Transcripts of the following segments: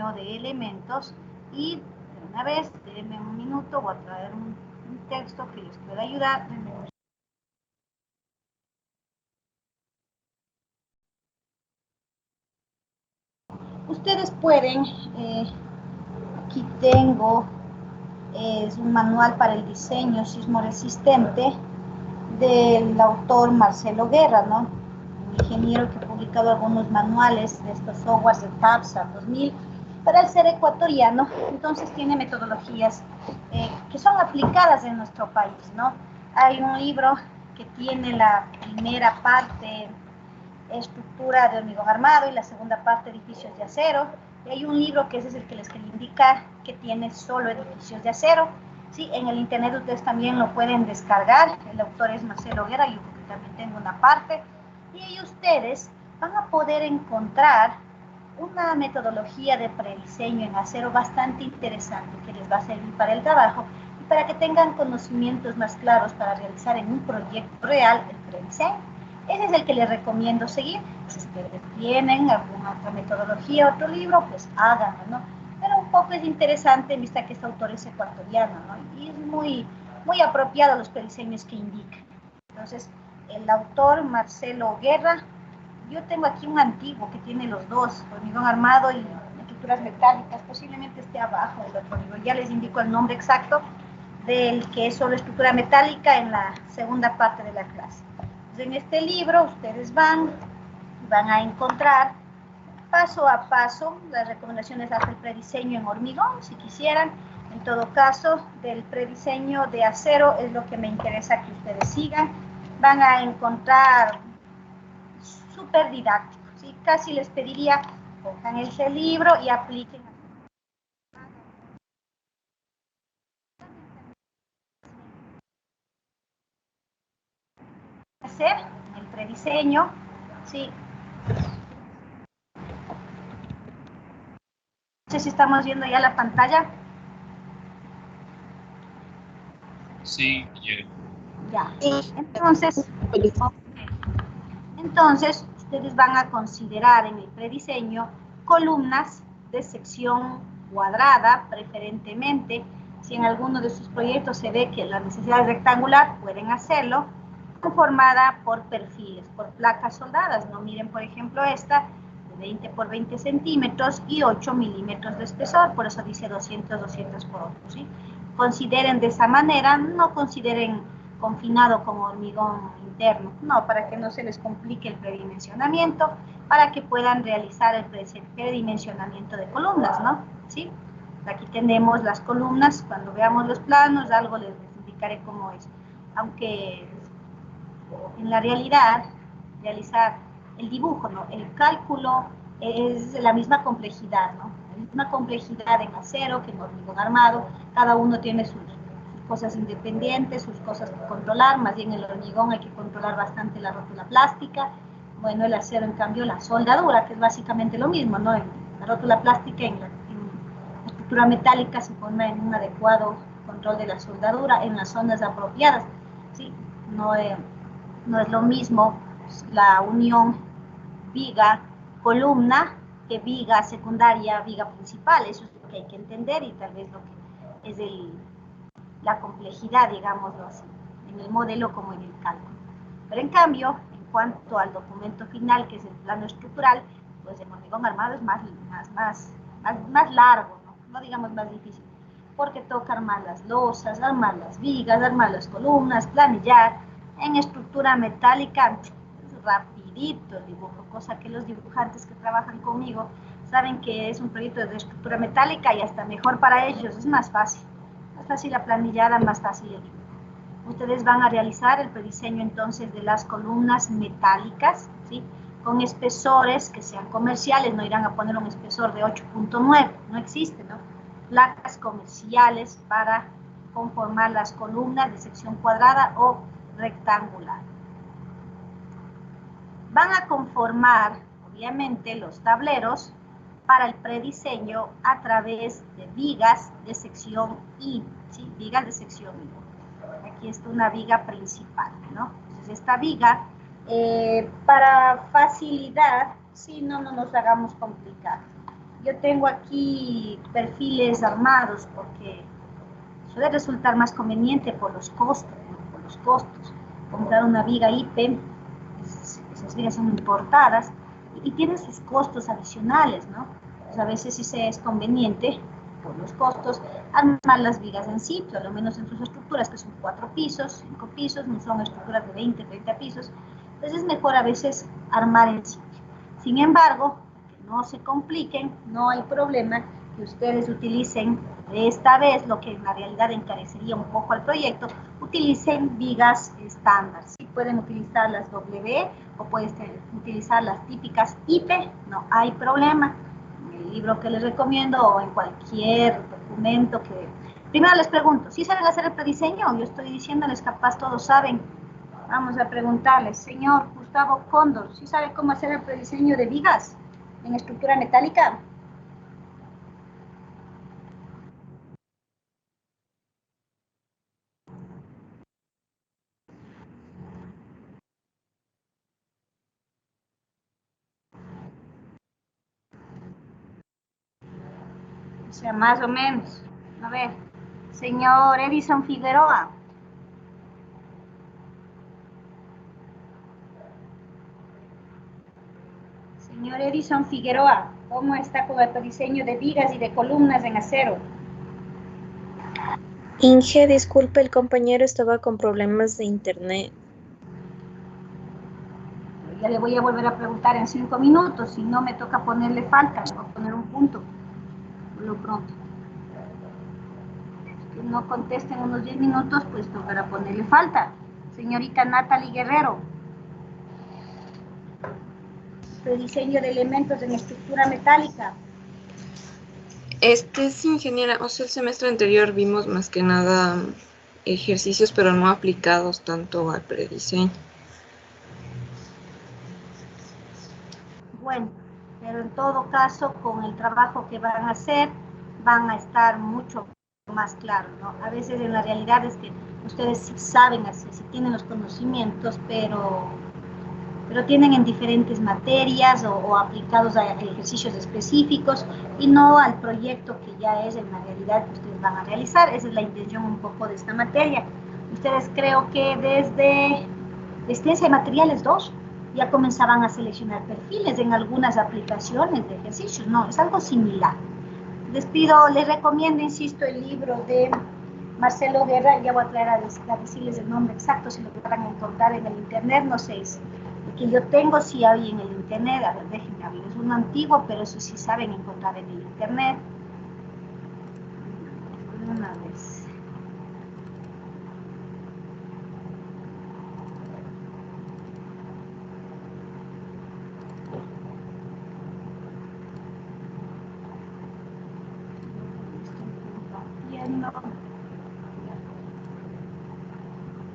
diseño de elementos y de una vez, denme un minuto, voy a traer un texto que les pueda ayudar. Ustedes pueden, aquí tengo, es un manual para el diseño sismo resistente del autor Marcelo Guerra, ¿no? Un ingeniero que ha publicado algunos manuales de estos softwares de TAPSA 2000 para el ser ecuatoriano. Entonces tiene metodologías que son aplicadas en nuestro país, ¿no? Hay un libro que tiene la primera parte, estructura de hormigón armado, y la segunda parte, edificios de acero. Y hay un libro que ese es el que les quería indicar, que tiene solo edificios de acero. Sí, en el internet ustedes también lo pueden descargar. El autor es Marcelo Guerra, yo también tengo una parte. Y ahí ustedes van a poder encontrar una metodología de prediseño en acero bastante interesante que les va a servir para el trabajo y para que tengan conocimientos más claros para realizar en un proyecto real el prediseño. Ese es el que les recomiendo seguir. Si ustedes tienen alguna otra metodología, otro libro, pues háganlo, ¿no? Pero un poco es interesante, vista que este autor es ecuatoriano, ¿no? Y es muy apropiado los prediseños que indica. Entonces, el autor Marcelo Guerra, yo tengo aquí un antiguo que tiene los dos, hormigón armado y estructuras metálicas, posiblemente esté abajo del otro libro. Ya les indico el nombre exacto del que es solo estructura metálica en la segunda parte de la clase. En este libro ustedes van a encontrar paso a paso las recomendaciones hacia el prediseño en hormigón, si quisieran. En todo caso, del prediseño de acero es lo que me interesa que ustedes sigan. Van a encontrar súper didáctico, ¿sí? Casi les pediría, cojan ese libro y apliquen. Hacer el prediseño, ¿sí? No sé si estamos viendo ya la pantalla. Sí, ya. Entonces, ustedes van a considerar en el prediseño columnas de sección cuadrada, preferentemente. Si en alguno de sus proyectos se ve que la necesidad es rectangular, pueden hacerlo, conformada por perfiles, por placas soldadas. No miren, por ejemplo, esta de 20 por 20 centímetros y 8 milímetros de espesor, por eso dice 200 por 8, ¿sí? Consideren de esa manera, no consideren confinado con hormigón interno, no, para que no se les complique el predimensionamiento, para que puedan realizar el predimensionamiento de columnas, ¿no? ¿Sí? Aquí tenemos las columnas, cuando veamos los planos, algo les indicaré cómo es, aunque en la realidad, realizar el dibujo, ¿no? El cálculo es la misma complejidad, ¿no? La misma complejidad en acero que en hormigón armado, cada uno tiene sus cosas independientes, sus cosas que controlar, más bien el hormigón hay que controlar bastante la rótula plástica, bueno, el acero en cambio la soldadura, que es básicamente lo mismo, ¿no? En la rótula plástica, en la estructura metálica se pone en un adecuado control de la soldadura en las zonas apropiadas, ¿sí? No es lo mismo la unión viga-columna que viga secundaria, viga principal. Eso es lo que hay que entender y tal vez lo que es la complejidad, digámoslo así, en el modelo como en el cálculo. Pero en cambio, en cuanto al documento final, que es el plano estructural, pues el hormigón armado es más largo, no digamos más difícil, porque toca armar las losas, armar las vigas, armar las columnas, planillar. En estructura metálica es rapidito el dibujo, cosa que los dibujantes que trabajan conmigo saben que es un proyecto de estructura metálica y hasta mejor para ellos, es más fácil la planillada, más fácil el dibujo. Ustedes van a realizar el prediseño entonces de las columnas metálicas, ¿sí? Con espesores que sean comerciales, no irán a poner un espesor de 8.9, no existe, ¿no? Placas comerciales para conformar las columnas de sección cuadrada o rectangular. Van a conformar, obviamente, los tableros para el prediseño a través de vigas de sección I, ¿sí? Vigas de sección I. Aquí está una viga principal, ¿no? Entonces, esta viga, para facilidad, si no nos hagamos complicar. Yo tengo aquí perfiles armados porque suele resultar más conveniente por los costos, ¿no? Por los costos. Comprar una viga IP, esas vigas son importadas y tienen sus costos adicionales, ¿no? Pues a veces sí se es conveniente, por los costos, armar las vigas en sitio, a lo menos en sus estructuras, que son 4 pisos, 5 pisos, no son estructuras de 20, 30 pisos. Entonces es mejor a veces armar en sitio. Sin embargo, que no se compliquen, no hay problema que ustedes utilicen esta vez, lo que en la realidad encarecería un poco al proyecto, utilicen vigas estándar. Si pueden utilizar las W o pueden utilizar las típicas IP, no hay problema. En el libro que les recomiendo o en cualquier documento que... Primero les pregunto, ¿sí saben hacer el prediseño? Yo estoy diciéndoles, capaz todos saben. Vamos a preguntarles, señor Gustavo Cóndor, ¿sí sabe cómo hacer el prediseño de vigas en estructura metálica? O sea, más o menos. A ver, señor Edison Figueroa. Señor Edison Figueroa, ¿cómo está con el diseño de vigas y de columnas en acero? Inge, disculpe, el compañero estaba con problemas de internet. Ya le voy a volver a preguntar en 5 minutos, si no me toca ponerle falta, le voy a poner un punto, por lo pronto. Si no contesta en unos 10 minutos, pues tocará ponerle falta. Señorita Natalie Guerrero. Rediseño de elementos en estructura metálica. Este es ingeniera, o sea, el semestre anterior vimos más que nada ejercicios, pero no aplicados tanto al prediseño. Bueno, pero en todo caso, con el trabajo que van a hacer, van a estar mucho más claros, ¿no? A veces en la realidad es que ustedes sí saben hacer, sí tienen los conocimientos, pero tienen en diferentes materias o aplicados a ejercicios específicos y no al proyecto que ya es en la realidad que ustedes van a realizar. Esa es la intención un poco de esta materia. Ustedes creo que desde Ciencia de Materiales 2 ya comenzaban a seleccionar perfiles en algunas aplicaciones de ejercicios, no, es algo similar. Les pido, les recomiendo, insisto, el libro de Marcelo Guerra, ya voy a traer a decirles el nombre exacto, si lo puedan encontrar en el internet, no sé, es el que yo tengo, si hay en el internet, a ver, déjenme abrir, es uno antiguo, pero eso sí saben encontrar en el internet. Una vez.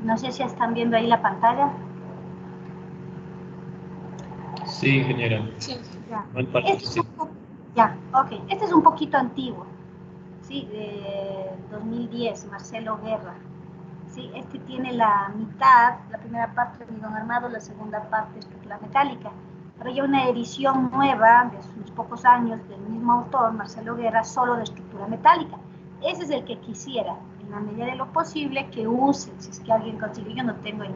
No sé si están viendo ahí la pantalla. Sí, ingeniera. Sí. Ya. Sí. Ok. Este es un poquito antiguo, ¿sí? De 2010, Marcelo Guerra. ¿Sí? Este tiene la mitad, la primera parte de hormigón armado, la segunda parte estructura metálica. Pero hay una edición nueva de unos pocos años del mismo autor, Marcelo Guerra, solo de estructura metálica. Ese es el que quisiera, en la medida de lo posible, que usen. Si es que alguien consigue, yo no tengo en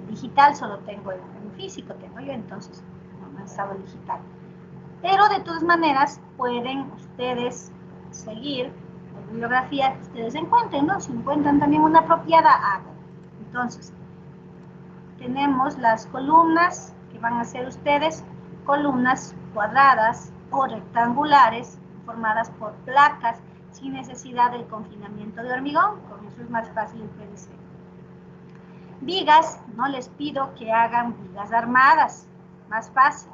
digital, solo tengo en físico, tengo yo, entonces no he estado en digital. Pero de todas maneras pueden ustedes seguir la bibliografía que ustedes encuentren, ¿no? Si encuentran también una apropiada, hagan. Entonces, tenemos las columnas que van a ser ustedes, columnas cuadradas o rectangulares formadas por placas sin necesidad del confinamiento de hormigón, con eso es más fácil el prediseño. Vigas, no les pido que hagan vigas armadas, más fácil.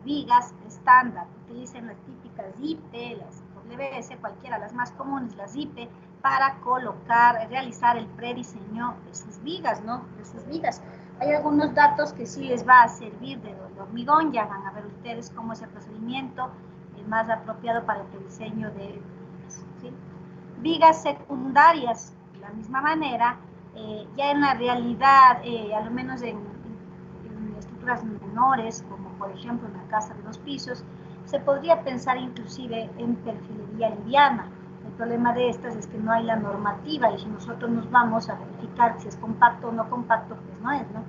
Vigas estándar, utilicen las típicas IP, las WS, cualquiera, las más comunes, las IP, para realizar el prediseño de sus vigas, ¿no? De sus vigas. Hay algunos datos que sí les va a servir de hormigón, ya van a ver ustedes cómo es el procedimiento más apropiado para el prediseño de vigas, ¿sí? Vigas secundarias, de la misma manera, ya en la realidad, al menos en estructuras menores, como por ejemplo una casa de 2 pisos, se podría pensar inclusive en perfilería liviana. El problema de estas es que no hay la normativa y si nosotros nos vamos a verificar si es compacto o no compacto, pues no es, ¿no?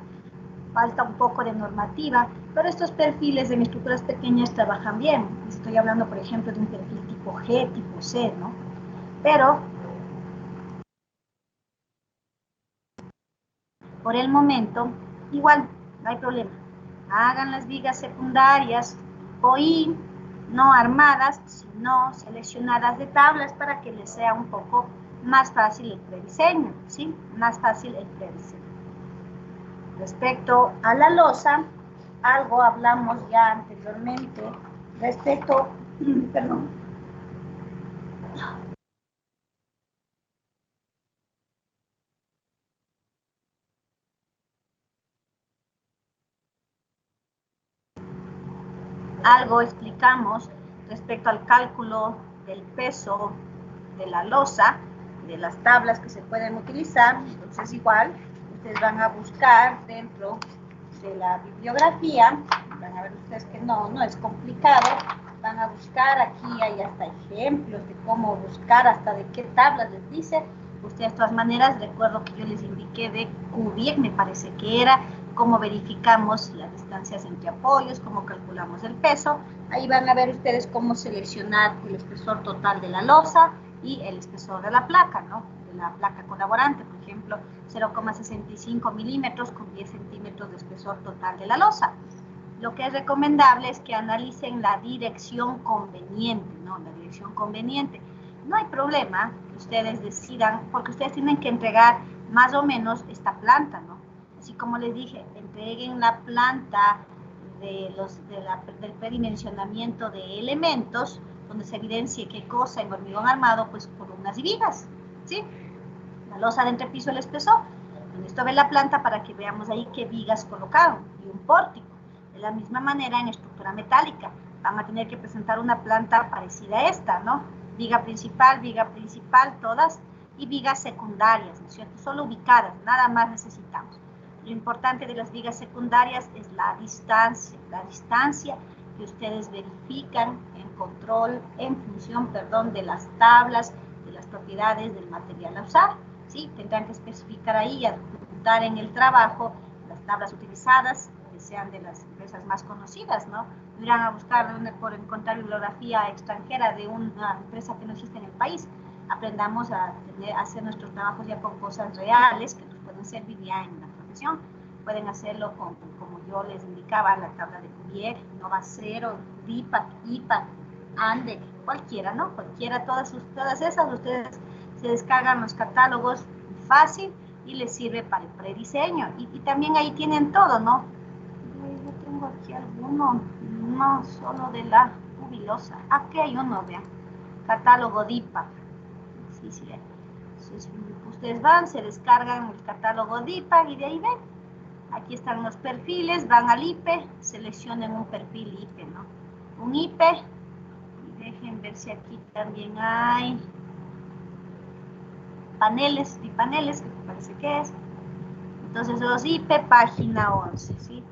Falta un poco de normativa, pero estos perfiles en estructuras pequeñas trabajan bien. Estoy hablando, por ejemplo, de un perfil tipo G, tipo C, ¿no? Pero por el momento, igual, no hay problema. Hagan las vigas secundarias o I, no armadas, sino seleccionadas de tablas para que les sea un poco más fácil el prediseño, ¿sí? Más fácil el prediseño. Respecto a la losa, algo hablamos ya anteriormente respecto, perdón, algo explicamos respecto al cálculo del peso de la losa, de las tablas que se pueden utilizar. Entonces igual, ustedes van a buscar dentro de la bibliografía, van a ver ustedes que no es complicado, van a buscar, aquí hay hasta ejemplos de cómo buscar, hasta de qué tablas les dice. Ustedes de todas maneras, recuerdo que yo les indiqué de Cubic, me parece que era, cómo verificamos las distancias entre apoyos, cómo calculamos el peso. Ahí van a ver ustedes cómo seleccionar el espesor total de la losa y el espesor de la placa, ¿no? De la placa colaborante, por ejemplo, 0,65 milímetros con 10 centímetros de espesor total de la losa. Lo que es recomendable es que analicen la dirección conveniente, ¿no? La dirección conveniente. No hay problema que ustedes decidan, porque ustedes tienen que entregar más o menos esta planta, ¿no? Así como les dije, entreguen la planta del predimensionamiento de elementos, donde se evidencie qué cosa en hormigón armado, pues columnas y vigas, ¿sí? La losa de entrepiso, el espesor. Esto ve la planta para que veamos ahí qué vigas colocaron y un pórtico. De la misma manera en estructura metálica, van a tener que presentar una planta parecida a esta, ¿no? Viga principal, todas, y vigas secundarias, ¿no es cierto? Solo ubicadas, nada más necesitamos. Lo importante de las vigas secundarias es la distancia que ustedes verifican en control, en función, perdón, de las tablas, de las propiedades del material a usar, ¿sí? Tendrán que especificar ahí y adjuntar en el trabajo las tablas utilizadas, que sean de las empresas más conocidas, ¿no? No irán a buscar por encontrar bibliografía extranjera de una empresa que no existe en el país. Aprendamos a hacer nuestros trabajos ya con cosas reales que nos pueden servir ya en la profesión. Pueden hacerlo como yo les indicaba, la tabla de Cuvier, Nova Cero, DIPAC, IPAC, ANDEC, cualquiera, ¿no? Cualquiera, todas esas, ustedes se descargan los catálogos fácil y les sirve para el prediseño. Y también ahí tienen todo, ¿no? Yo tengo aquí alguno, no solo de la jubilosa. Aquí hay uno, vean, catálogo DIPAC. Sí. Entonces, ustedes van, se descargan el catálogo DIPAC y de ahí ven. Aquí están los perfiles, van al IPE, seleccionen un perfil IPE, ¿no? Un IPE, y dejen ver si aquí también hay paneles, bipaneles, que me parece que es. Entonces los IPE, página 11, ¿sí?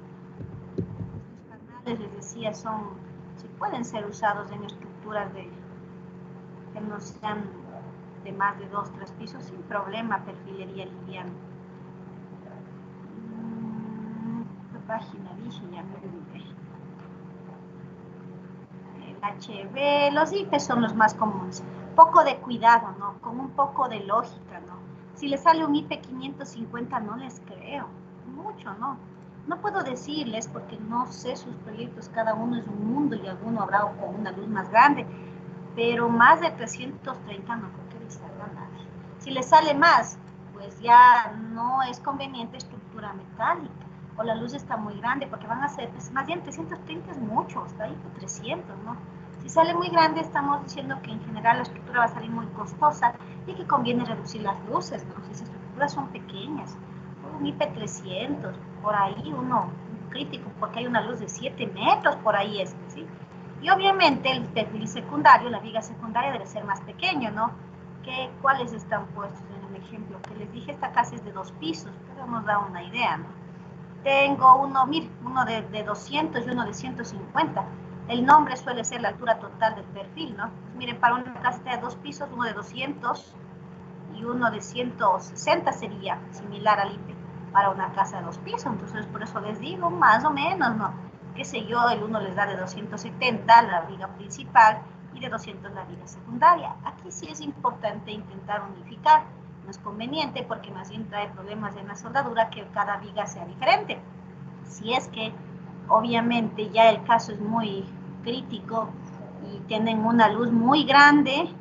Estos canales, les decía, sí pueden ser usados en estructuras que no sean de más de 2-3 pisos sin problema, perfilería liviana. ¿Qué página dije? Ya me olvidé. El HB, los IPs son los más comunes. Poco de cuidado, ¿no? Con un poco de lógica, ¿no? Si les sale un IP 550, no les creo. Mucho, ¿no? No puedo decirles porque no sé sus proyectos, cada uno es un mundo y alguno habrá con una luz más grande, pero más de 330 no creo que les salga nada. Si les sale más, pues ya no es conveniente estructura metálica, o la luz está muy grande, porque van a ser, pues más bien 330 es mucho, está ahí por 300, ¿no? Si sale muy grande, estamos diciendo que en general la estructura va a salir muy costosa y que conviene reducir las luces, ¿no? Si esas estructuras son pequeñas, un IP300, por ahí un crítico, porque hay una luz de 7 metros, por ahí ¿sí? Y obviamente el perfil secundario, la viga secundaria debe ser más pequeño, ¿no? ¿Cuáles están puestos en el ejemplo que les dije? Esta casa es de 2 pisos, pero nos da una idea, ¿no? Tengo uno de 200 y uno de 150. el nombre suele ser la altura total del perfil, ¿no? Pues miren, para una casa de 2 pisos, uno de 200 y uno de 160 sería similar al IPE para una casa de 2 pisos. Entonces, por eso les digo, más o menos, ¿no? Qué sé yo, el uno les da de 270 la viga principal y de 200 la viga secundaria. Aquí sí es importante intentar unificar. No es conveniente porque más bien trae problemas en la soldadura que cada viga sea diferente. Si es que obviamente ya el caso es muy crítico y tienen una luz muy grande,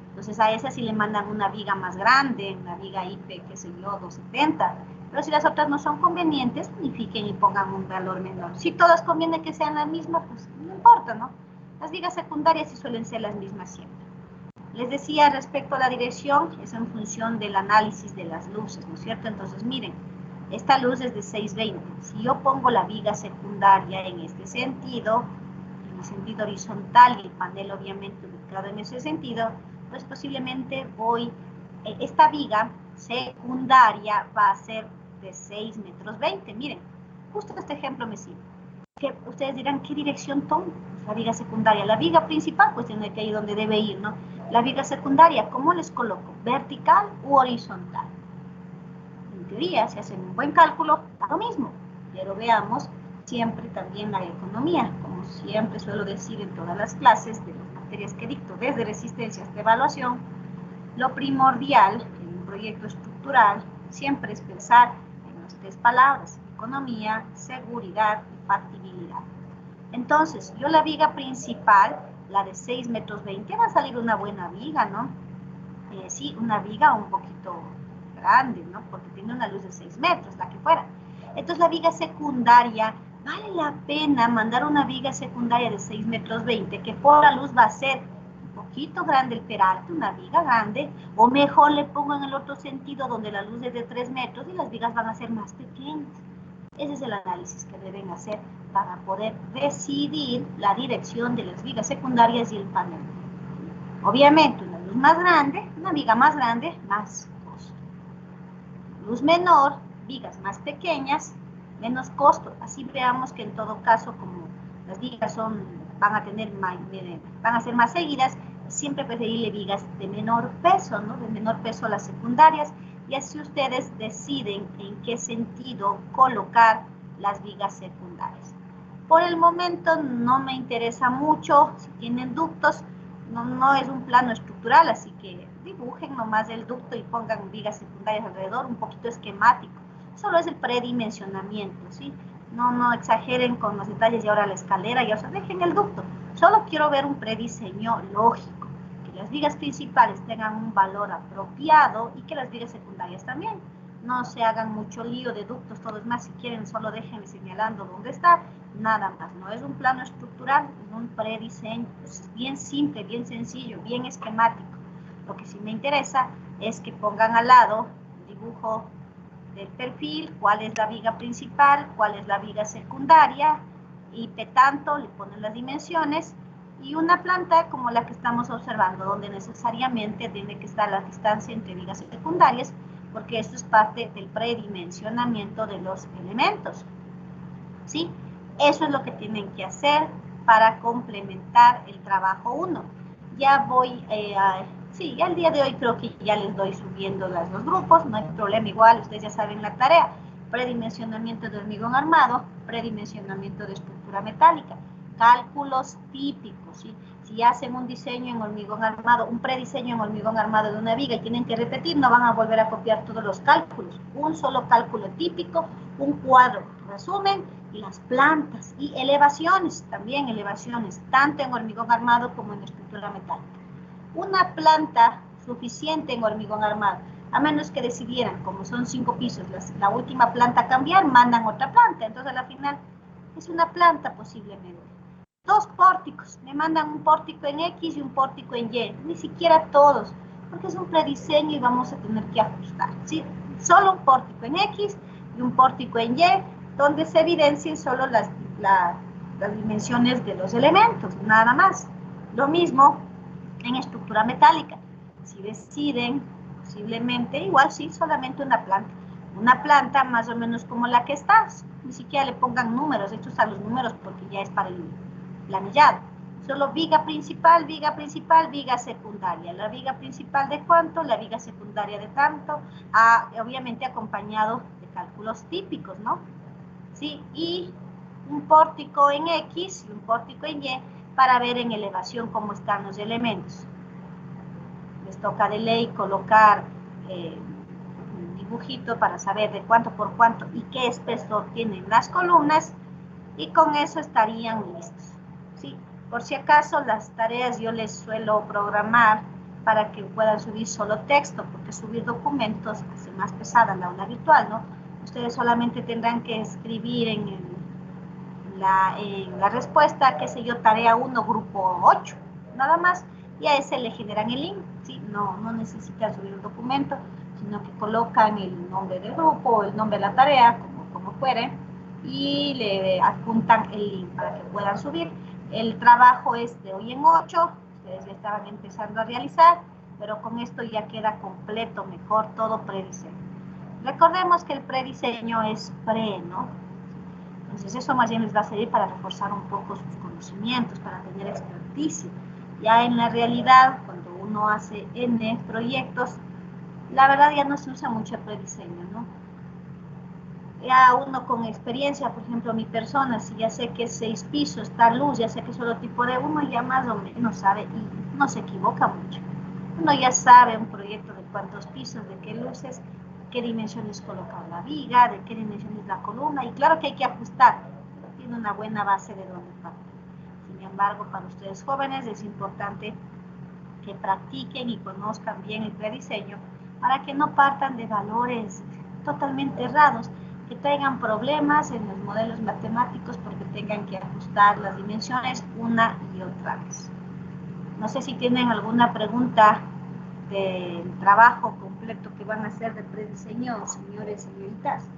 entonces a esa sí le mandan una viga más grande, una viga IP, qué sé yo, 270. Pero si las otras no son convenientes, unifiquen y pongan un valor menor. Si todas conviene que sean las mismas, pues no importa, ¿no? Las vigas secundarias sí suelen ser las mismas siempre. Les decía respecto a la dirección, es en función del análisis de las luces, ¿no es cierto? Entonces, miren, esta luz es de 620. Si yo pongo la viga secundaria en este sentido, en el sentido horizontal y el panel obviamente ubicado en ese sentido, pues posiblemente esta viga secundaria va a ser de 6 metros 20. Miren, justo este ejemplo me sirve. Que ustedes dirán, ¿qué dirección toma la viga secundaria? La viga principal, pues tiene que ir donde debe ir, ¿no? La viga secundaria, ¿cómo les coloco? ¿Vertical u horizontal? En teoría, si hacen un buen cálculo, da lo mismo. Pero veamos siempre también la economía. Como siempre suelo decir en todas las clases de las materias que dicto, desde resistencia hasta evaluación, lo primordial en un proyecto estructural siempre es pensar en las 3 palabras: economía, seguridad y factibilidad. Entonces, yo la viga principal, la de 6 metros 20, va a salir una buena viga, ¿no? Sí, una viga un poquito grande, ¿no? Porque tiene una luz de 6 metros, la que fuera. Entonces, la viga secundaria, vale la pena mandar una viga secundaria de 6 metros 20, que por la luz va a ser un poquito grande el peralte, una viga grande, o mejor le pongo en el otro sentido, donde la luz es de 3 metros y las vigas van a ser más pequeñas. Ese es el análisis que deben hacer para poder decidir la dirección de las vigas secundarias y el panel. Obviamente, una luz más grande, una viga más grande, más costo. Luz menor, vigas más pequeñas, menos costo. Así veamos que en todo caso, como las vigas van a ser más seguidas, siempre preferirle vigas de menor peso, ¿no? De menor peso a las secundarias, y así ustedes deciden en qué sentido colocar las vigas secundarias. Por el momento no me interesa mucho si tienen ductos, no es un plano estructural, así que dibujen nomás el ducto y pongan vigas secundarias alrededor, un poquito esquemático. Solo es el predimensionamiento, ¿sí? No exageren con los detalles y ahora la escalera, y ahora dejen el ducto. Solo quiero ver un prediseño lógico, que las vigas principales tengan un valor apropiado y que las vigas secundarias también. No se hagan mucho lío de ductos, todo es más, si quieren solo déjenme señalando dónde está, nada más. No es un plano estructural, es un prediseño, es bien simple, bien sencillo, bien esquemático. Lo que sí me interesa es que pongan al lado el dibujo del perfil, cuál es la viga principal, cuál es la viga secundaria, y tanto le ponen las dimensiones, y una planta como la que estamos observando, donde necesariamente tiene que estar la distancia entre vigas secundarias, porque esto es parte del predimensionamiento de los elementos, ¿sí? Eso es lo que tienen que hacer para complementar el trabajo 1. Ya voy sí, ya el día de hoy creo que ya les doy subiendo los grupos, no hay problema, igual ustedes ya saben la tarea: predimensionamiento de hormigón armado, predimensionamiento de estructura metálica, cálculos típicos, ¿sí? Si hacen un diseño en hormigón armado, un prediseño en hormigón armado de una viga y tienen que repetir, no van a volver a copiar todos los cálculos, un solo cálculo típico, un cuadro resumen, y las plantas y elevaciones, también elevaciones, tanto en hormigón armado como en estructura metálica. Una planta suficiente en hormigón armado, a menos que decidieran, como son 5 pisos, la última planta a cambiar, mandan otra planta, entonces al final es una planta posiblemente. 2 pórticos, me mandan un pórtico en X y un pórtico en Y, ni siquiera todos, porque es un prediseño y vamos a tener que ajustar, ¿sí? Solo un pórtico en X y un pórtico en Y, donde se evidencien solo las dimensiones de los elementos, nada más. Lo mismo en estructura metálica. Si deciden, posiblemente, igual sí, solamente una planta más o menos como la que está, ni siquiera le pongan números, estos a los números porque ya es para el planillado. Solo viga principal, viga secundaria. La viga principal de cuánto, la viga secundaria de tanto, obviamente acompañado de cálculos típicos, ¿no? ¿Sí? Y un pórtico en X y un pórtico en Y para ver en elevación cómo están los elementos. Les toca de ley colocar un dibujito para saber de cuánto por cuánto y qué espesor tienen las columnas, y con eso estarían listos, ¿sí? Por si acaso, las tareas yo les suelo programar para que puedan subir solo texto, porque subir documentos hace más pesada la aula virtual, ¿no? Ustedes solamente tendrán que escribir en la respuesta, qué sé yo, tarea 1, grupo 8, nada más, y a ese le generan el link, ¿sí? No necesitan subir un documento, sino que colocan el nombre del grupo, el nombre de la tarea, como fuere, y le adjuntan el link para que puedan subir. El trabajo es de hoy en 8, ustedes ya estaban empezando a realizar, pero con esto ya queda completo, mejor, todo prediseño. Recordemos que el prediseño es pre, ¿no? Entonces eso más bien les va a servir para reforzar un poco sus conocimientos, para tener experticia. Ya en la realidad, cuando uno hace N proyectos, la verdad ya no se usa mucho el prediseño, ¿no? Ya uno con experiencia, por ejemplo, mi persona, si ya sé que es 6 pisos, tal luz, ya sé que es solo tipo de 1, ya más o menos sabe y no se equivoca mucho. Uno ya sabe un proyecto de cuántos pisos, de qué luces, qué dimensiones colocar la viga, de qué dimensiones la columna, y claro que hay que ajustar, pero tiene una buena base de dónde partir. Sin embargo, para ustedes jóvenes es importante que practiquen y conozcan bien el prediseño para que no partan de valores totalmente errados, que traigan problemas en los modelos matemáticos porque tengan que ajustar las dimensiones una y otra vez. No sé si tienen alguna pregunta del trabajo completo que van a hacer de prediseño, señores y señoritas.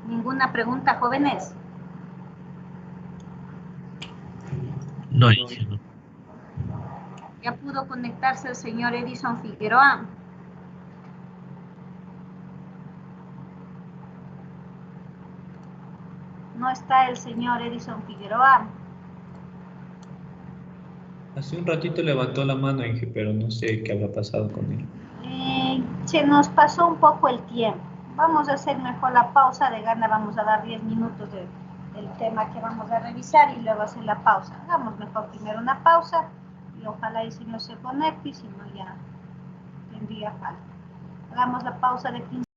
¿Ninguna pregunta, jóvenes? No, Inge, no. ¿Ya pudo conectarse el señor Edison Figueroa? No está el señor Edison Figueroa. Hace un ratito levantó la mano, Inge, pero no sé qué habrá pasado con él. Se nos pasó un poco el tiempo. Vamos a hacer mejor la pausa, de gana vamos a dar 10 minutos del tema que vamos a revisar y luego hacer la pausa. Hagamos mejor primero una pausa y ojalá el señor se conecte, y si no ya tendría falta. Hagamos la pausa de 15